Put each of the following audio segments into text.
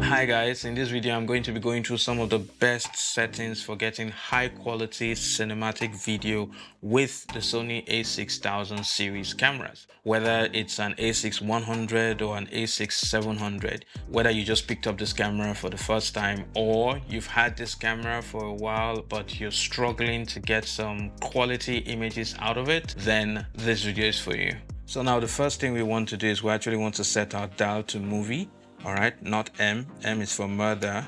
Hi guys, in this video I'm going to be going through some of the best settings for getting high quality cinematic video with the Sony A6000 series cameras. Whether it's an A6100 or an A6700, whether you just picked up this camera for the first time or you've had this camera for a while but you're struggling to get some quality images out of it, then this video is for you. So now the first thing we want to do is we actually want to set our dial to movie. All right, not M. M is for murder.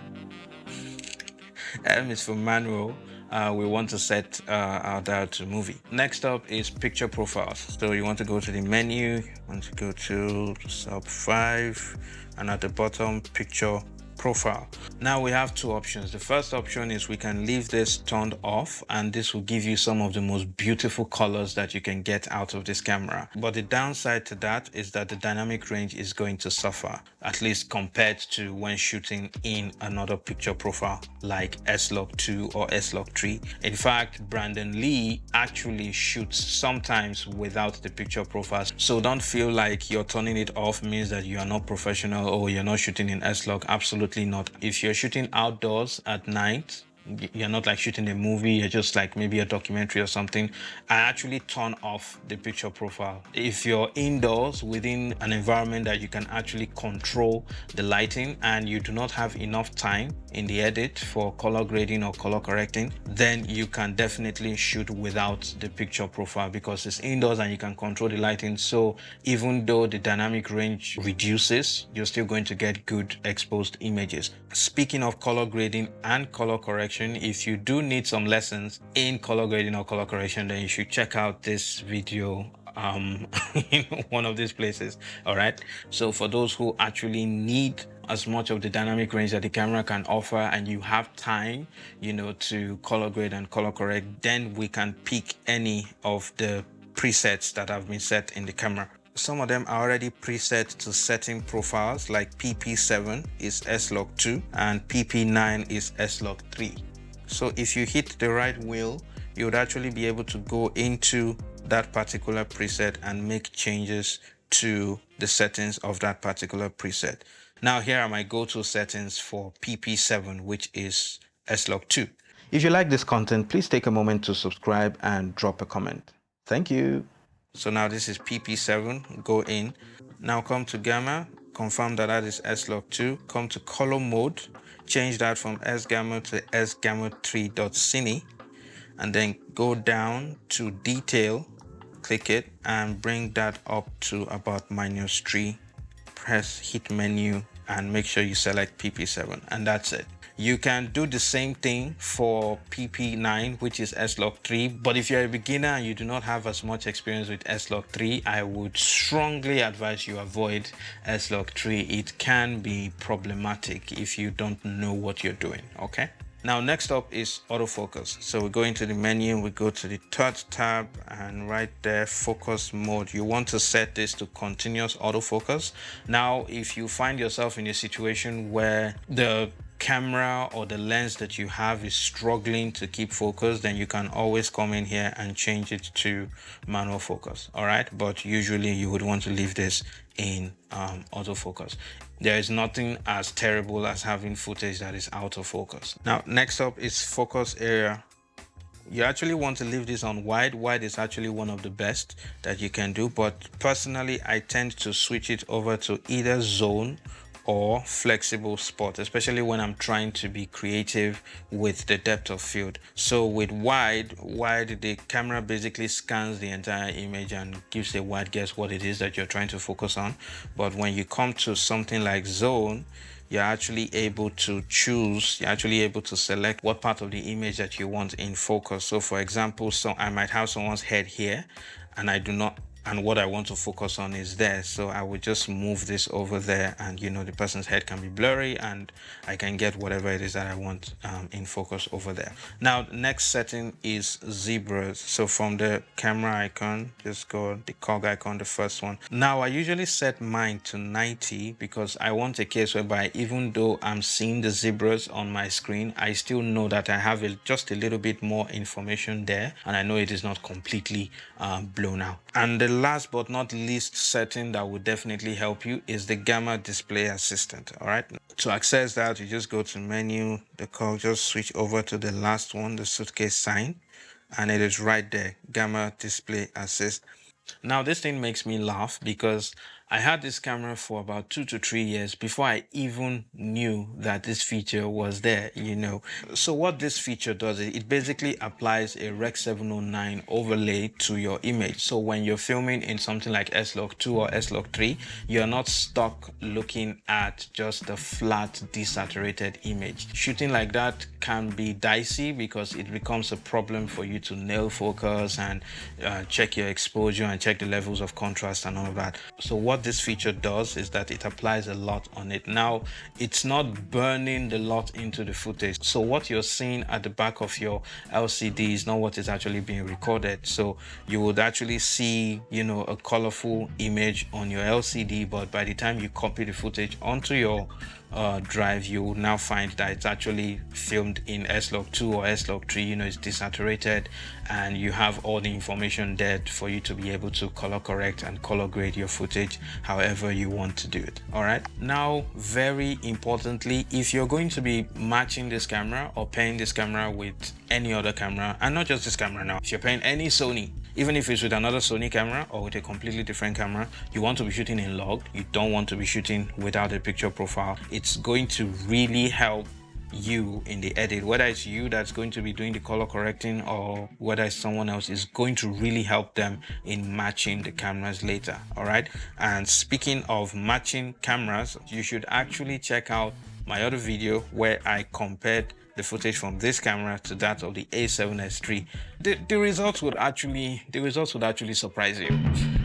M is for manual. We want to set our dial to movie. Next up is picture profiles. So you want to go to the menu, you want to go to sub 5, and at the bottom, picture profile. Now we have two options. The first option is we can leave this turned off, and this will give you some of the most beautiful colors that you can get out of this camera. But the downside to that is that the dynamic range is going to suffer, at least compared to when shooting in another picture profile like S-Log2 or S-Log3. In fact, Brandon Lee actually shoots sometimes without the picture profiles. So don't feel like you're turning it off means that you are not professional or you're not shooting in S-Log. Absolutely not. If you're shooting outdoors at night, you're not like shooting a movie, you're just like maybe a documentary or something, I actually turn off the picture profile. If you're indoors within an environment that you can actually control the lighting and you do not have enough time in the edit for color grading or color correcting, then you can definitely shoot without the picture profile because it's indoors and you can control the lighting. So even though the dynamic range reduces, you're still going to get good exposed images. Speaking of color grading and color correction, if you do need some lessons in color grading or color correction, then you should check out this video in one of these places. All right, so for those who actually need as much of the dynamic range that the camera can offer and you have time, you know, to color grade and color correct, then we can pick any of the presets that have been set in the camera. Some of them are already preset to setting profiles, like PP7 is S-Log2 and PP9 is S-Log3. So if you hit the right wheel, you would actually be able to go into that particular preset and make changes to the settings of that particular preset. Now here are my go-to settings for PP7, which is S-Log2. If you like this content, please take a moment to subscribe and drop a comment. Thank you. So now this is PP7, go in. Now come to gamma, confirm that that is S-Log2. Come to color mode, change that from S-Gamma to S-Gamma3.cine, and then go down to detail, click it, and bring that up to about -3. Press hit menu and make sure you select PP7, and that's it. You can do the same thing for PP9, which is S-Log3, but if you're a beginner and you do not have as much experience with S-Log3, I would strongly advise you avoid S-Log3. It can be problematic if you don't know what you're doing, okay? Now, next up is autofocus. So we go into the menu, we go to the third tab, and right there, focus mode. You want to set this to continuous autofocus. Now, if you find yourself in a situation where the camera or the lens that you have is struggling to keep focus, then you can always come in here and change it to manual focus. All right, but usually you would want to leave this in autofocus. There is nothing as terrible as having footage that is out of focus. Now, next up is focus area. You actually want to leave this on wide. Wide is actually one of the best that you can do, but personally, I tend to switch it over to either zone or flexible spot, especially when I'm trying to be creative with the depth of field. So with wide, the camera basically scans the entire image and gives a wide guess what it is that you're trying to focus on. But when you come to something like zone, you're actually able to choose, you're actually able to select what part of the image that you want in focus. So for example, I might have someone's head here and and what I want to focus on is there. So I would just move this over there and, you know, the person's head can be blurry and I can get whatever it is that I want in focus over there. Now, next setting is zebras. So from the camera icon, just go the cog icon, the first one. Now, I usually set mine to 90 because I want a case whereby even though I'm seeing the zebras on my screen, I still know that I have just a little bit more information there and I know it is not completely blown out. And the last but not least setting that would definitely help you is the Gamma Display Assistant. All right. To access that, you just go to menu, the call, just switch over to the last one, the suitcase sign, and it is right there, Gamma Display Assist. Now this thing makes me laugh because I had this camera for about 2 to 3 years before I even knew that this feature was there, you know. So what this feature does is it basically applies a Rec 709 overlay to your image. So when you're filming in something like S-Log2 or S-Log3, you're not stuck looking at just the flat desaturated image. Shooting like that can be dicey because it becomes a problem for you to nail focus and check your exposure and check the levels of contrast and all of that. So what this feature does is that it applies a lot on it. Now, it's not burning the lot into the footage. So what you're seeing at the back of your LCD is not what is actually being recorded. So you would actually see, you know, a colorful image on your LCD, but by the time you copy the footage onto your drive, you will now find that it's actually filmed in S-Log2 or S-Log3, you know, it's desaturated, and you have all the information there for you to be able to color correct and color grade your footage however you want to do it. All right. Now, very importantly, if you're going to be matching this camera or pairing this camera with any other camera, and not just this camera now, if you're pairing any Sony, even if it's with another Sony camera or with a completely different camera, you want to be shooting in log, you don't want to be shooting without a picture profile. It's going to really help you in the edit, whether it's you that's going to be doing the color correcting or whether it's someone else, is going to really help them in matching the cameras later. All right. And speaking of matching cameras, you should actually check out my other video where I compared the footage from this camera to that of the A7S III. The results would actually surprise you.